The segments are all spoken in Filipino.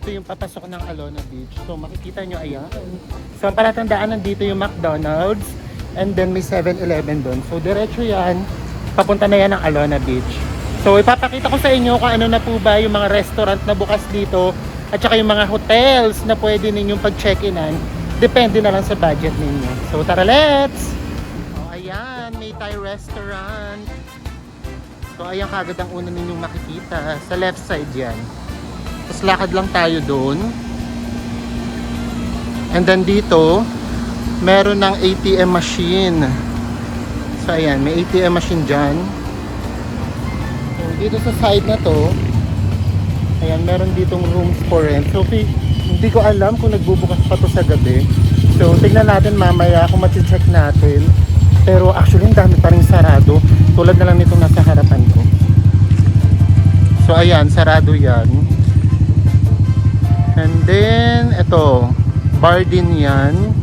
ito yung papasok ng Alona Beach. So makikita nyo, ayan. So ang palatandaan, nandito yung McDonald's and then may 7-Eleven doon. So diretso yan, papunta na yan ng Alona Beach. So ipapakita ko sa inyo kung ano na po ba yung mga restaurant na bukas dito at saka yung mga hotels na pwede ninyong pag-check-inan. Depende na lang sa budget ninyo. So tara, let's! Oh, ayan, may Thai restaurant. So ayan kagad ang una ninyong makikita. Sa left side yan. Tapos lakad lang tayo doon. And then dito, meron ng ATM machine. So ayan, may ATM machine dyan. So dito sa side na to, ayan, meron ditong rooms for rent. So hindi ko alam kung nagbubukas pa to sa gabi. So tignan natin mamaya kung mati-check natin. Pero actually, ang dami pa rin sarado. Tulad na lang nitong nasa harapan ko. So ayan, sarado yan. And then, ito, bar din yan.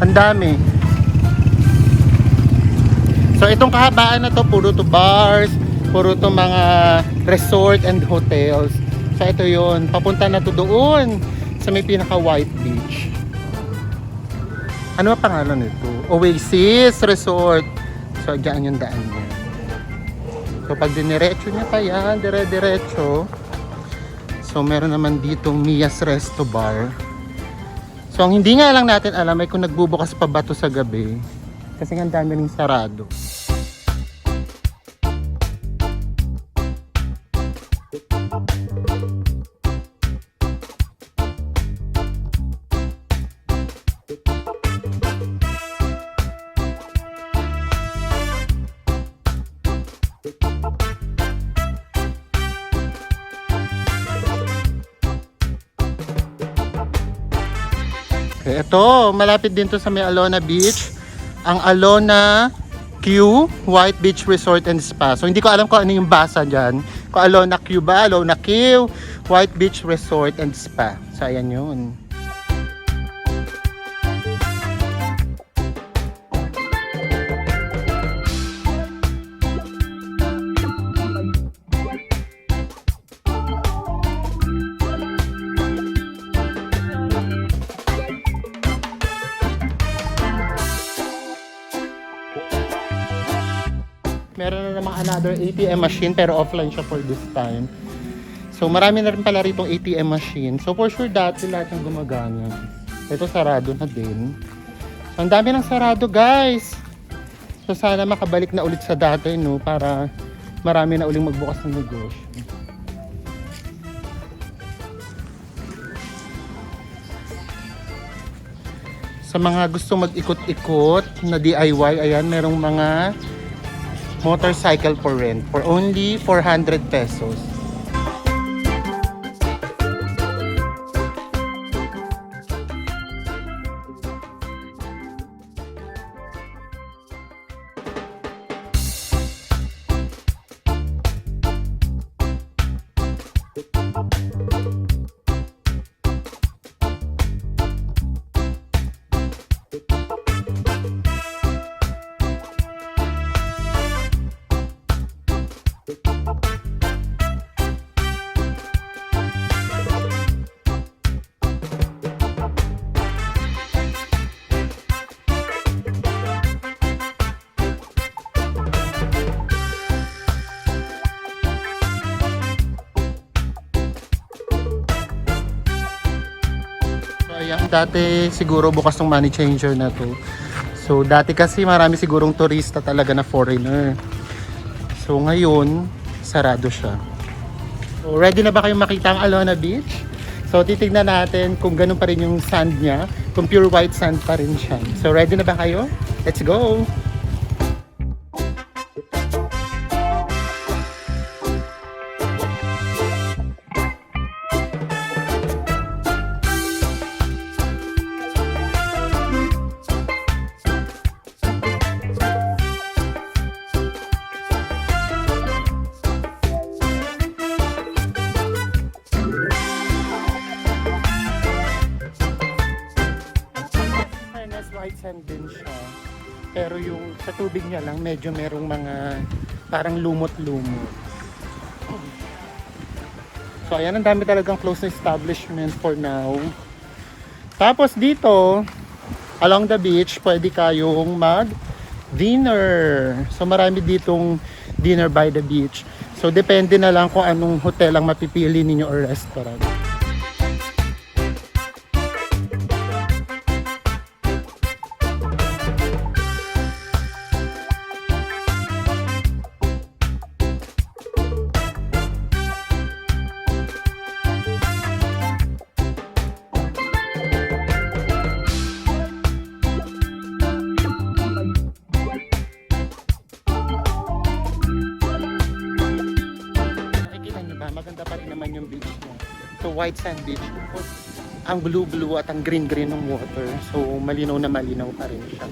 Ang dami. So itong kahabaan na to, puro to bars, puro to mga resort and hotels. So ito yun, papunta na to doon sa may pinaka white beach. Ano ang pangalan nito? Oasis Resort. So dyan yung daan niya. So pag diniretso niya pa yan, dire-diretso. So meron naman ditong Mia's Resto Bar. So ang hindi nga lang natin alam ay kung nagbubukas pa ba to sa gabi. Kasi ang dami ring sarado. Okay, ito, malapit din to sa may Alona Beach. Ang Alona Q White Beach Resort and Spa. So hindi ko alam kung ano yung basa dyan. Kung Alona Q ba, Alona Q White Beach Resort and Spa. So ayan yun. Meron na namang another ATM machine pero offline siya for this time. So marami na rin pala rito ATM machine. So for sure dati lahat ng gumagana. Ito sarado na din. So ang dami ng sarado, guys. So sana makabalik na ulit sa dati, no, para marami na uling magbukas ng negosyo. Sa mga gusto mag-ikot-ikot na DIY, ayan, merong mga motorcycle for rent for only 400 pesos. Ayan, dati siguro bukas ng money changer na to. So dati kasi marami sigurong turista talaga na foreigner. So ngayon, sarado siya. So ready na ba kayong makita ang Alona Beach? So titignan natin kung ganun pa rin yung sand niya, kung pure white sand pa rin siya. So ready na ba kayo? Let's go! White sand din siya. Pero yung sa tubig niya lang medyo merong mga parang lumot-lumot. So ayan, ang dami talagang close na establishment for now. Tapos dito, along the beach, pwede kayong mag-dinner. So marami ditong dinner by the beach. So depende na lang kung anong hotel ang mapipili ninyo or restaurant. Maganda pa rin naman yung beach mo. So white sand beach. Ang blue at ang green ng water. So malinaw na malinaw pa rin siya.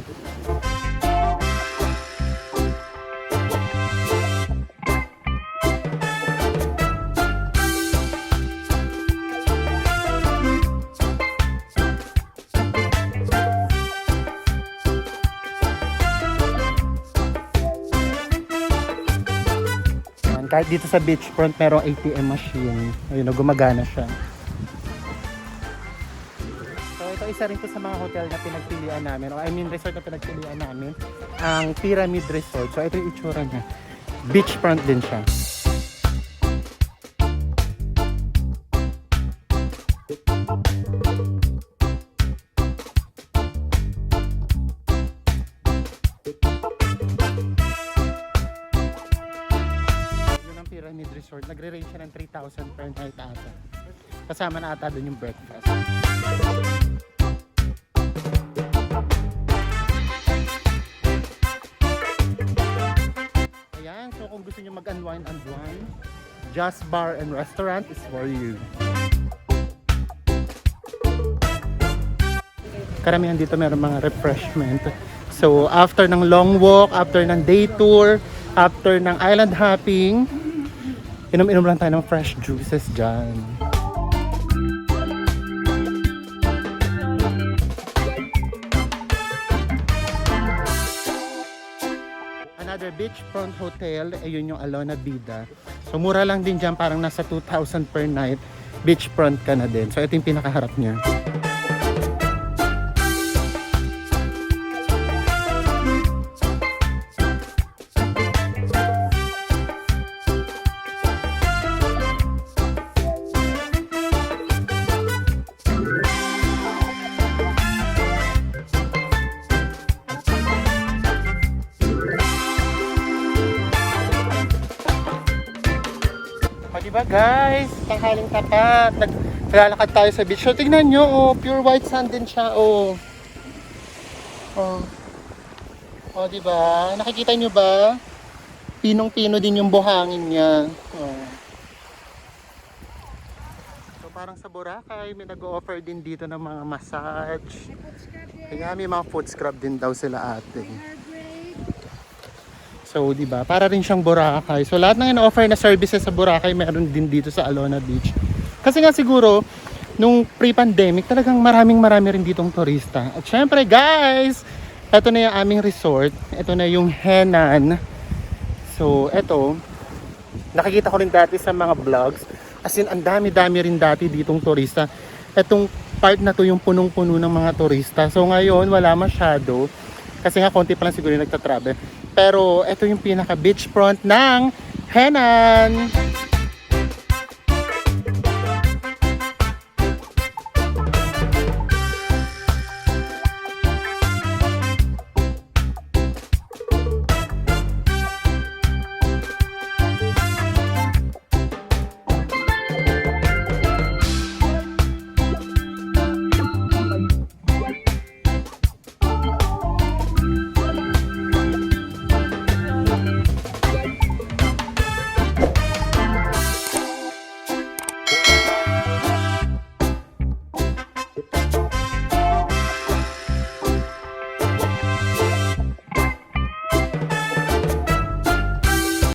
Kahit dito sa beachfront merong ATM machine. Ayun, gumagana siya. So ito isa rin po sa mga hotel na pinagpilian namin. I mean resort na pinagpilian namin. Ang Pyramid Resort. So ito yung itsura niya. Beachfront din siya. Pyramid Resort, nagre-range siya ng 3,000 per night ata. Kasama na ata doon yung breakfast. Ayan, so kung gusto nyo mag-unwind, Just Bar and Restaurant is for you. Karamihan dito meron mga refreshment. So after ng long walk, after ng day tour, after ng island hopping, inom-inom lang tayo ng fresh juices dyan. Another beachfront hotel, ayun yung Alona Bida. So mura lang din dyan, parang nasa 2,000 per night. Beachfront ka na din. So ito yung pinakaharap niya. Diba guys, tanghaling tapat, naglalakad tayo sa beach. So tignan nyo, oh, pure white sand din siya, oh. Oh, diba? Nakikita nyo ba? Pinong-pino din yung buhangin niya. Oh. So parang sa Boracay, may nag-offer din dito ng mga massage. Kaya may mga foot scrub din daw sila ate. So, di ba? Para rin siyang Boracay. So, lahat ng ino-offer na services sa Boracay, meron din dito sa Alona Beach. Kasi nga siguro, nung pre-pandemic, talagang marami rin ditong turista. At syempre, guys, ito na yung aming resort. Ito na yung Henan. So, ito, nakikita ko rin dati sa mga vlogs. As in, ang dami-dami rin dati ditong turista. Itong part na to yung punong-puno ng mga turista. So, ngayon, wala masyado. Kasi nga, konti pa lang siguro yung nagtatravel. Pero ito yung pinaka beachfront ng Henan.